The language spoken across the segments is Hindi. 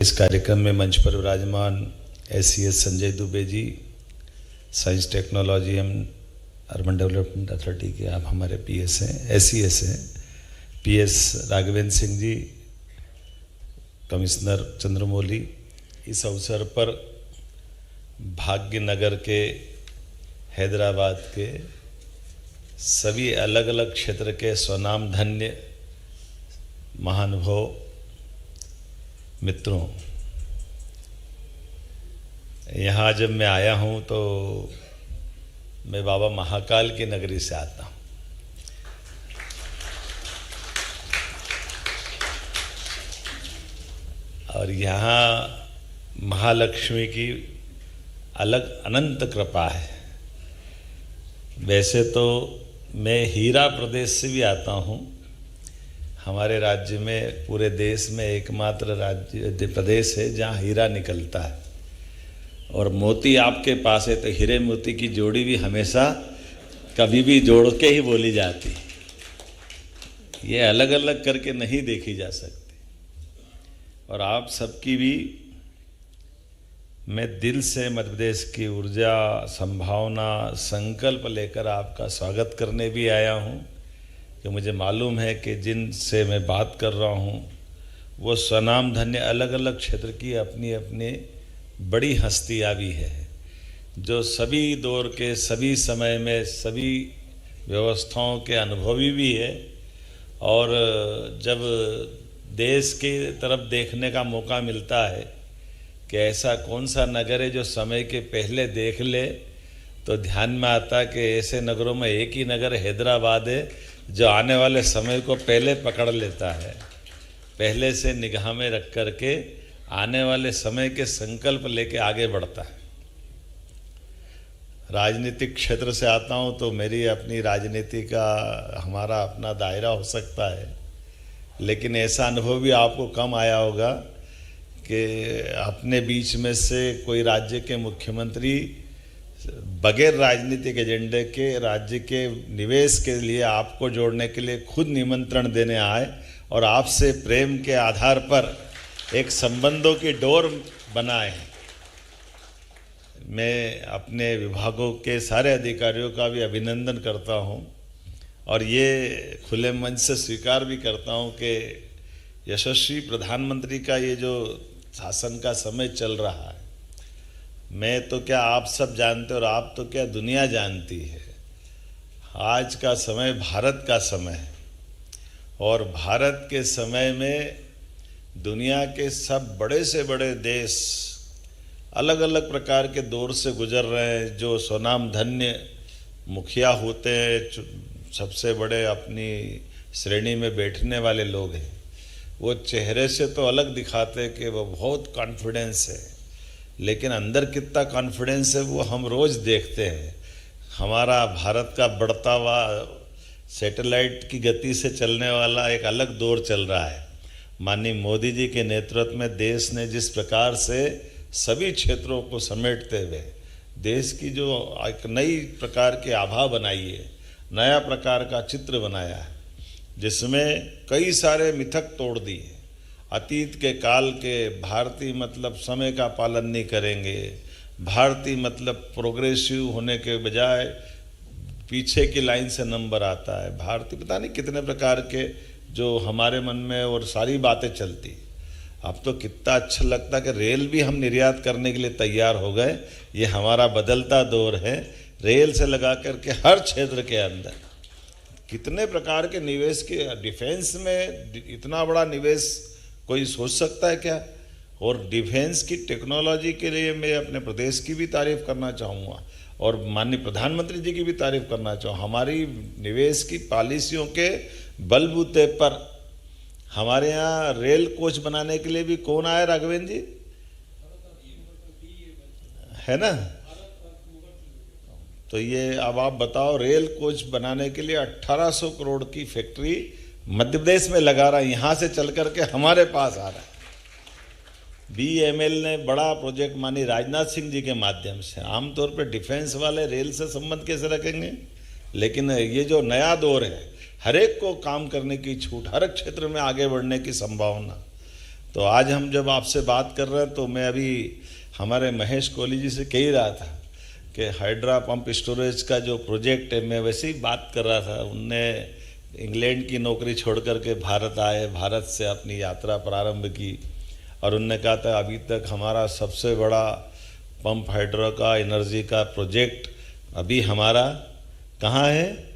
इस कार्यक्रम में मंच पर विराजमान SCS Sanjay Dubey ji, science technology and urban development authority के आप हमारे PS हैं, SCS हैं, PS राघवेंद्र सिंह जी, कमिश्नर चंद्रमौली। इस अवसर पर भाग्यनगर के, हैदराबाद के सभी अलग अलग क्षेत्र के स्वनाम धन्य महानुभाव मित्रों, यहाँ जब मैं आया हूँ तो मैं बाबा महाकाल की नगरी से आता हूँ। और यहाँ महालक्ष्मी की अलग अनंत कृपा है। वैसे तो मैं हीरा प्रदेश से भी आता हूँ। हमारे राज्य में, पूरे देश में एकमात्र राज्य प्रदेश है जहाँ हीरा निकलता है। और मोती आपके पास है तो हीरे मोती की जोड़ी भी हमेशा कभी भी जोड़ के ही बोली जाती। ये अलग अलग करके नहीं देखी जा सकती। और आप सबकी भी मैं दिल से मध्य प्रदेश की ऊर्जा, संभावना, संकल्प लेकर आपका स्वागत करने भी आया हूँ कि मुझे मालूम है कि जिनसे मैं बात कर रहा हूँ वो स्वनाम धन्य अलग अलग क्षेत्र की अपनी अपनी बड़ी हस्तियाँ भी है, जो सभी दौर के, सभी समय में, सभी व्यवस्थाओं के अनुभवी भी है। और जब देश की तरफ देखने का मौका मिलता है कि ऐसा कौन सा नगर है जो समय के पहले देख ले, तो ध्यान में आता कि ऐसे नगरों में एक ही नगर हैदराबाद है जो आने वाले समय को पहले पकड़ लेता है, पहले से निगाह में रख कर के आने वाले समय के संकल्प लेके आगे बढ़ता है। राजनीतिक क्षेत्र से आता हूँ तो मेरी अपनी राजनीति का हमारा अपना दायरा हो सकता है, लेकिन ऐसा अनुभव भी आपको कम आया होगा कि अपने बीच में से कोई राज्य के मुख्यमंत्री बगैर राजनीतिक एजेंडे के राज्य के निवेश के लिए आपको जोड़ने के लिए खुद निमंत्रण देने आए और आपसे प्रेम के आधार पर एक संबंधों की डोर बनाए। मैं अपने विभागों के सारे अधिकारियों का भी अभिनंदन करता हूं और ये खुले मंच से स्वीकार भी करता हूं कि यशस्वी प्रधानमंत्री का ये जो शासन का समय चल रहा है, मैं तो क्या आप सब जानते और आप तो क्या दुनिया जानती है। आज का समय भारत का समय है और भारत के समय में दुनिया के सब बड़े से बड़े देश अलग अलग प्रकार के दौर से गुजर रहे हैं। जो स्वनाम धन्य मुखिया होते हैं, सबसे बड़े अपनी श्रेणी में बैठने वाले लोग हैं, वो चेहरे से तो अलग दिखाते कि वो बहुत कॉन्फिडेंस है, लेकिन अंदर कितना कॉन्फिडेंस है वो हम रोज़ देखते हैं। हमारा भारत का बढ़ता हुआ सैटेलाइट की गति से चलने वाला एक अलग दौर चल रहा है। माननीय मोदी जी के नेतृत्व में देश ने जिस प्रकार से सभी क्षेत्रों को समेटते हुए देश की जो एक नई प्रकार की आभा बनाई है, नया प्रकार का चित्र बनाया है, जिसमें कई सारे मिथक तोड़ दिए। अतीत के काल के भारतीय मतलब समय का पालन नहीं करेंगे, भारतीय मतलब प्रोग्रेसिव होने के बजाय पीछे की लाइन से नंबर आता है, भारतीय पता नहीं कितने प्रकार के जो हमारे मन में और सारी बातें चलती। अब तो कितना अच्छा लगता कि रेल भी हम निर्यात करने के लिए तैयार हो गए। ये हमारा बदलता दौर है। रेल से लगा करके हर क्षेत्र के अंदर कितने प्रकार के निवेश के, डिफेंस में इतना बड़ा निवेश कोई सोच सकता है क्या? और डिफेंस की टेक्नोलॉजी के लिए मैं अपने प्रदेश की भी तारीफ करना चाहूँगा और माननीय प्रधानमंत्री जी की भी तारीफ करना चाहूँ। हमारी निवेश की पॉलिसियों के बलबूते पर हमारे यहाँ रेल कोच बनाने के लिए भी कौन आया राघवेंद्र जी, है ना? तो ये अब आप बताओ, रेल कोच बनाने के लिए 1800 करोड़ की फैक्ट्री मध्य प्रदेश में लगा रहा है, यहाँ से चल करके हमारे पास आ रहा है। BML ने बड़ा प्रोजेक्ट मानी राजनाथ सिंह जी के माध्यम से। आमतौर पर डिफेंस वाले रेल से संबंध कैसे रखेंगे, लेकिन ये जो नया दौर है, हर एक को काम करने की छूट, हर एक क्षेत्र में आगे बढ़ने की संभावना, तो आज हम जब आपसे बात कर रहे हैं तो मैं अभी हमारे महेश कोहली जी से कह ही रहा था कि हाइड्रा पंप स्टोरेज का जो प्रोजेक्ट है, मैं वैसे ही बात कर रहा था। उनने इंग्लैंड की नौकरी छोड़ करके भारत आए, भारत से अपनी यात्रा प्रारंभ की और उनने कहा था अभी तक हमारा सबसे बड़ा पंप हाइड्रो का एनर्जी का प्रोजेक्ट अभी हमारा कहाँ है?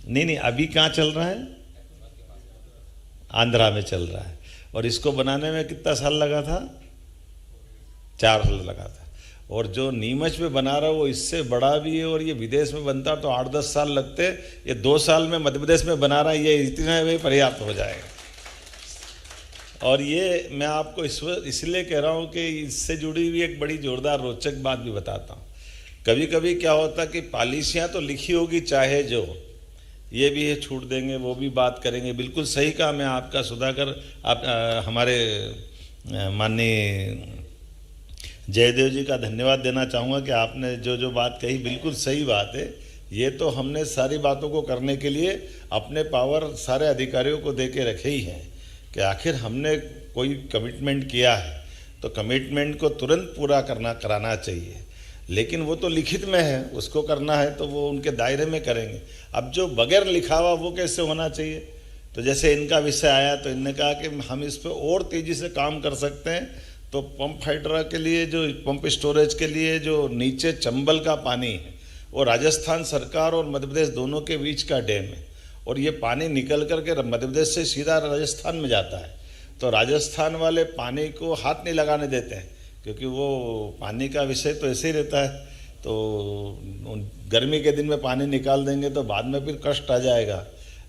नहीं, अभी कहाँ चल रहा है? आंध्रा में चल रहा है। और इसको बनाने में कितना साल लगा था? 4 साल लगा था। और जो नीमच में बना रहा है वो इससे बड़ा भी है, और ये विदेश में बनता तो 8-10 साल लगते। ये 2 साल में मध्य प्रदेश में बना रहा है, ये इतने में पर्याप्त हो जाएगा। और ये मैं आपको इसलिए कह रहा हूँ कि इससे जुड़ी हुई एक बड़ी जोरदार रोचक बात भी बताता हूँ। कभी कभी क्या होता कि पॉलिसियाँ तो लिखी होगी चाहे जो, ये भी है छूट देंगे, वो भी बात करेंगे, बिल्कुल सही कहा। मैं आपका सुधाकर आप हमारे माननीय जयदेव जी का धन्यवाद देना चाहूँगा कि आपने जो बात कही बिल्कुल सही बात है। ये तो हमने सारी बातों को करने के लिए अपने पावर सारे अधिकारियों को दे के रखे ही हैं कि आखिर हमने कोई कमिटमेंट किया है तो कमिटमेंट को तुरंत पूरा कराना चाहिए। लेकिन वो तो लिखित में है, उसको करना है तो वो उनके दायरे में करेंगे। अब जो बगैर लिखा हुआ वो कैसे होना चाहिए? तो जैसे इनका विषय आया तो इनने कहा कि हम इस पर और तेज़ी से काम कर सकते हैं। तो पंप हाइड्रा के लिए, जो पंप स्टोरेज के लिए जो नीचे चंबल का पानी है, वो राजस्थान सरकार और मध्य प्रदेश दोनों के बीच का डैम है, और ये पानी निकल करके मध्य प्रदेश से सीधा राजस्थान में जाता है। तो राजस्थान वाले पानी को हाथ नहीं लगाने देते हैं, क्योंकि वो पानी का विषय तो ऐसे ही रहता है। तो गर्मी के दिन में पानी निकाल देंगे तो बाद में फिर कष्ट आ जाएगा।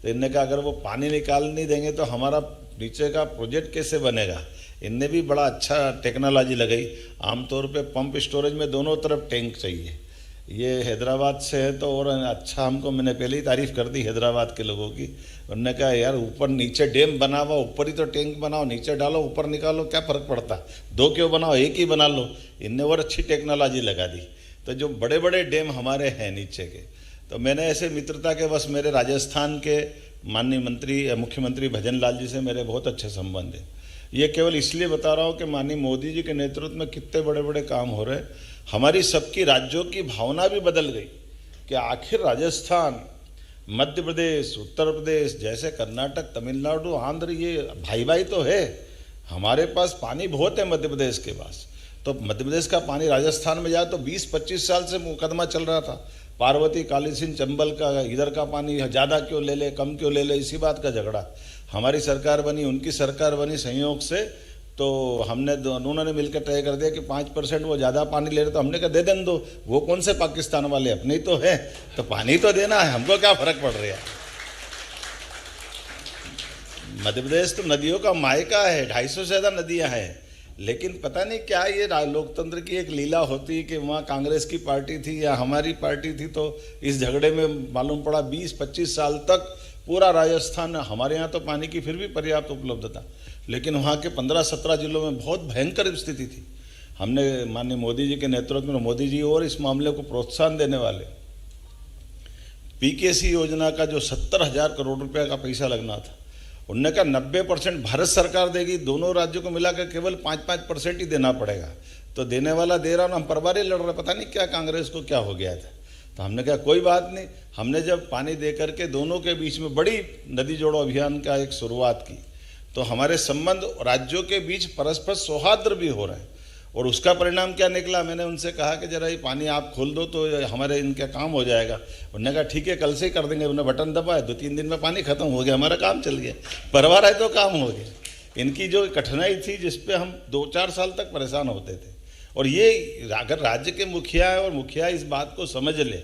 तो इनने कहा अगर वो पानी निकाल नहीं देंगे तो हमारा नीचे का प्रोजेक्ट कैसे बनेगा? इनने भी बड़ा अच्छा टेक्नोलॉजी लगाई। आमतौर पे पंप स्टोरेज में दोनों तरफ टैंक चाहिए। ये हैदराबाद से है तो और अच्छा, हमको मैंने पहले ही तारीफ़ कर दी हैदराबाद के लोगों की। उन्होंने कहा यार ऊपर नीचे डैम बना हुआ, ऊपर ही तो टैंक बनाओ, नीचे डालो ऊपर निकालो, क्या फ़र्क पड़ता? 2 क्यों बनाओ, 1 ही बना लो। इनने और अच्छी टेक्नोलॉजी लगा दी। तो जो बड़े बड़े डैम हमारे हैं नीचे के, तो मैंने ऐसे मित्रता के बस मेरे राजस्थान के माननीय मुख्यमंत्री भजन लाल जी से मेरे बहुत अच्छे संबंध हैं। ये केवल इसलिए बता रहा हूँ कि माननीय मोदी जी के नेतृत्व में कितने बड़े बड़े काम हो रहे हैं। हमारी सबकी राज्यों की भावना भी बदल गई कि आखिर राजस्थान, मध्य प्रदेश, उत्तर प्रदेश जैसे कर्नाटक, तमिलनाडु, आंध्र, ये भाई भाई तो है। हमारे पास पानी बहुत है मध्य प्रदेश के पास। तो मध्य प्रदेश का पानी राजस्थान में जाए तो 20-25 साल से मुकदमा चल रहा था। पार्वती, काली सिंध, चंबल का, इधर का पानी ज़्यादा क्यों ले ले, कम क्यों ले ले, इसी बात का झगड़ा। हमारी सरकार बनी, उनकी सरकार बनी संयोग से, तो हमने उन्होंने मिलकर तय कर दिया कि 5% वो ज़्यादा पानी ले रहे, तो हमने कहा दे दें दो, वो कौन से पाकिस्तान वाले, अपने ही तो है, तो पानी तो देना है, हमको क्या फ़र्क पड़ रहा है। मध्य प्रदेश तो नदियों का मायका है, 250 से ज़्यादा नदियाँ हैं। लेकिन पता नहीं क्या ये लोकतंत्र की एक लीला होती है कि वहाँ कांग्रेस की पार्टी थी या हमारी पार्टी थी, तो इस झगड़े में मालूम पड़ा 20-25 साल तक पूरा राजस्थान, हमारे यहाँ तो पानी की फिर भी पर्याप्त उपलब्धता, लेकिन वहाँ के 15-17 जिलों में बहुत भयंकर स्थिति थी। हमने माननीय मोदी जी के नेतृत्व में, मोदी जी और इस मामले को प्रोत्साहन देने वाले, पीकेसी योजना का जो 70,000 करोड़ रुपये का पैसा लगना था, उनने कहा 90% भारत सरकार देगी, दोनों राज्यों को मिलाकर केवल 5% ही देना पड़ेगा। तो देने वाला दे रहा ना, हम परवारे लड़ रहे, पता नहीं क्या कांग्रेस को क्या हो गया था। तो हमने कहा कोई बात नहीं। हमने जब पानी दे करके दोनों के बीच में बड़ी नदी जोड़ो अभियान का एक शुरुआत की, तो हमारे संबंध राज्यों के बीच परस्पर सौहार्द भी हो रहे हैं। और उसका परिणाम क्या निकला, मैंने उनसे कहा कि जरा ये पानी आप खोल दो तो हमारे इनका काम हो जाएगा। उन्होंने कहा ठीक है, कल से ही कर देंगे। उन्होंने बटन दबाया, 2-3 दिन में पानी खत्म हो गया, हमारा काम चल गया, परवार है तो काम हो गया। इनकी जो कठिनाई थी जिस पे हम 2-4 साल तक परेशान होते थे, और ये अगर राज्य के मुखिया है और मुखिया इस बात को समझ ले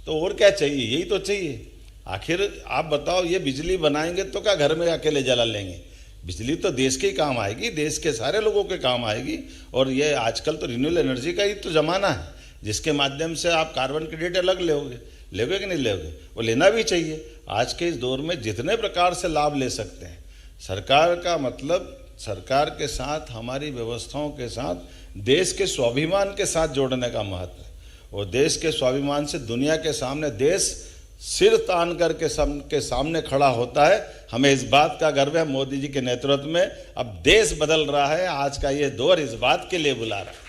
तो और क्या चाहिए, यही तो चाहिए। आखिर आप बताओ, ये बिजली बनाएंगे तो क्या घर में अकेले जला लेंगे? बिजली तो देश के ही काम आएगी, देश के सारे लोगों के काम आएगी। और ये आजकल तो रिन्यूएबल एनर्जी का ही तो ज़माना है, जिसके माध्यम से आप कार्बन क्रेडिट अलग लोगे कि नहीं लोगे, वो लेना भी चाहिए। आज के इस दौर में जितने प्रकार से लाभ ले सकते हैं, सरकार का मतलब सरकार के साथ, हमारी व्यवस्थाओं के साथ देश के स्वाभिमान के साथ जोड़ने का महत्व है। और देश के स्वाभिमान से दुनिया के सामने देश सिर तान करके सबके सामने खड़ा होता है। हमें इस बात का गर्व है, मोदी जी के नेतृत्व में अब देश बदल रहा है। आज का ये दौर इस बात के लिए बुला रहा है।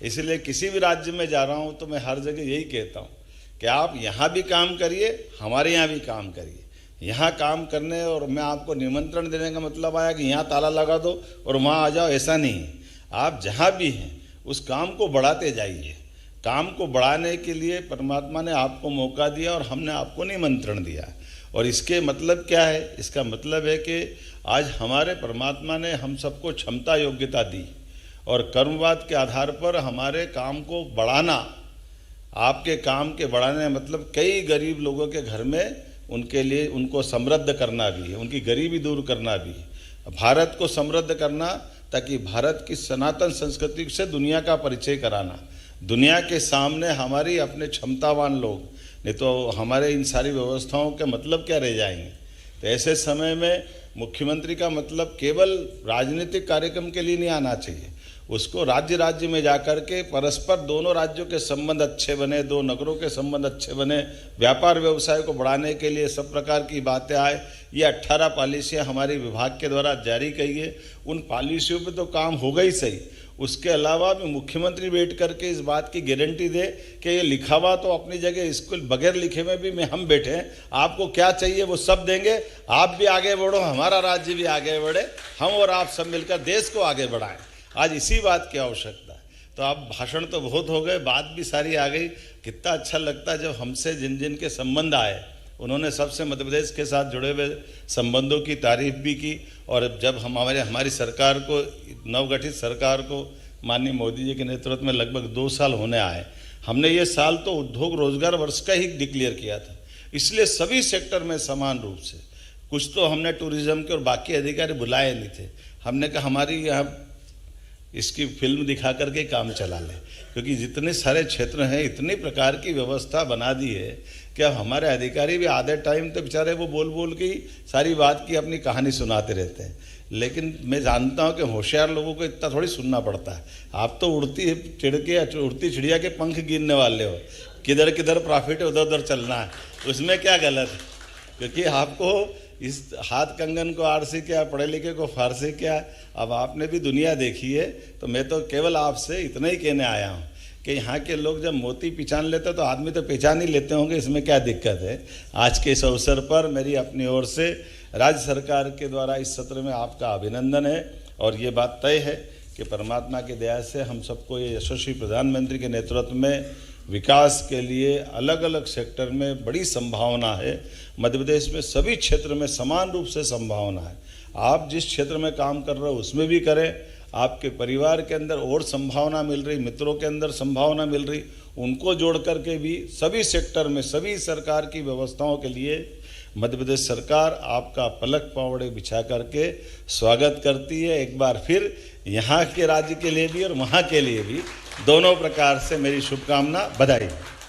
इसलिए किसी भी राज्य में जा रहा हूं तो मैं हर जगह यही कहता हूं कि आप यहां भी काम करिए, हमारे यहां भी काम करिए। यहाँ काम करने और मैं आपको निमंत्रण देने का मतलब आया कि यहाँ ताला लगा दो और वहाँ आ जाओ, ऐसा नहीं है। आप जहाँ भी हैं उस काम को बढ़ाते जाइए। काम को बढ़ाने के लिए परमात्मा ने आपको मौका दिया और हमने आपको निमंत्रण दिया। और इसके मतलब क्या है? इसका मतलब है कि आज हमारे परमात्मा ने हम सबको क्षमता योग्यता दी और कर्मवाद के आधार पर हमारे काम को बढ़ाना, आपके काम के बढ़ाने मतलब कई गरीब लोगों के घर में उनके लिए उनको समृद्ध करना भी है, उनकी गरीबी दूर करना भी है, भारत को समृद्ध करना ताकि भारत की सनातन संस्कृति से दुनिया का परिचय कराना, दुनिया के सामने हमारी अपने क्षमतावान लोग, नहीं तो हमारे इन सारी व्यवस्थाओं के मतलब क्या रह जाएंगे। तो ऐसे समय में मुख्यमंत्री का मतलब केवल राजनीतिक कार्यक्रम के लिए नहीं आना चाहिए, उसको राज्य राज्य में जाकर के परस्पर दोनों राज्यों के संबंध अच्छे बने, दो नगरों के संबंध अच्छे बने, व्यापार व्यवसाय को बढ़ाने के लिए सब प्रकार की बातें आए। ये 18 पॉलिसियाँ हमारे विभाग के द्वारा जारी की है। उन पॉलिसियों पे तो काम होगा ही सही, उसके अलावा भी मुख्यमंत्री बैठ करके इस बात की गारंटी दे कि ये लिखा हुआ तो अपनी जगह, इसको बगैर लिखे में भी हम बैठे हैं, आपको क्या चाहिए वो सब देंगे, आप भी आगे बढ़ो, हमारा राज्य भी आगे बढ़े, हम और आप सब मिलकर देश को आगे बढ़ाएं। आज इसी बात की आवश्यकता है। तो अब भाषण तो बहुत हो गए, बात भी सारी आ गई। कितना अच्छा लगता है जब हमसे जिन जिन के संबंध आए उन्होंने सबसे मध्य प्रदेश के साथ जुड़े हुए संबंधों की तारीफ भी की। और जब हमारी सरकार को, नवगठित सरकार को माननीय मोदी जी के नेतृत्व में लगभग 2 साल होने आए, हमने ये साल तो उद्योग रोजगार वर्ष का ही डिक्लेयर किया था। इसलिए सभी सेक्टर में समान रूप से, कुछ तो हमने टूरिज्म के और बाकी अधिकारी बुलाए नहीं थे, हमने कहा हमारी यहाँ इसकी फिल्म दिखा करके काम चला लें, क्योंकि जितने सारे क्षेत्र हैं इतनी प्रकार की व्यवस्था बना दी है कि अब हमारे अधिकारी भी आधे टाइम तो बेचारे वो बोल बोल के ही सारी बात की अपनी कहानी सुनाते रहते हैं। लेकिन मैं जानता हूं कि होशियार लोगों को इतना थोड़ी सुनना पड़ता है। आप तो उड़ती चिड़िया के पंख गिनने वाले हो, किधर किधर प्रॉफिट है उधर उधर चलना है, उसमें क्या गलत है? क्योंकि आपको इस हाथ कंगन को आरसी क्या, पढ़े लिखे को फारसी क्या, अब आपने भी दुनिया देखी है। तो मैं तो केवल आपसे इतना ही कहने आया हूँ कि यहाँ के लोग जब मोती पहचान लेते तो आदमी तो पहचान ही लेते होंगे, इसमें क्या दिक्कत है। आज के इस अवसर पर मेरी अपनी ओर से राज्य सरकार के द्वारा इस सत्र में आपका अभिनंदन है। और ये बात तय है कि परमात्मा की दया से हम सबको ये यशस्वी प्रधानमंत्री के नेतृत्व में विकास के लिए अलग अलग सेक्टर में बड़ी संभावना है। मध्य प्रदेश में सभी क्षेत्र में समान रूप से संभावना है। आप जिस क्षेत्र में काम कर रहे हो उसमें भी करें, आपके परिवार के अंदर और संभावना मिल रही, मित्रों के अंदर संभावना मिल रही, उनको जोड़ करके भी सभी सेक्टर में सभी सरकार की व्यवस्थाओं के लिए मध्य प्रदेश सरकार आपका पलक पावड़े बिछा करके स्वागत करती है। एक बार फिर यहाँ के राज्य के लिए भी और वहाँ के लिए भी दोनों प्रकार से मेरी शुभकामना, बधाई।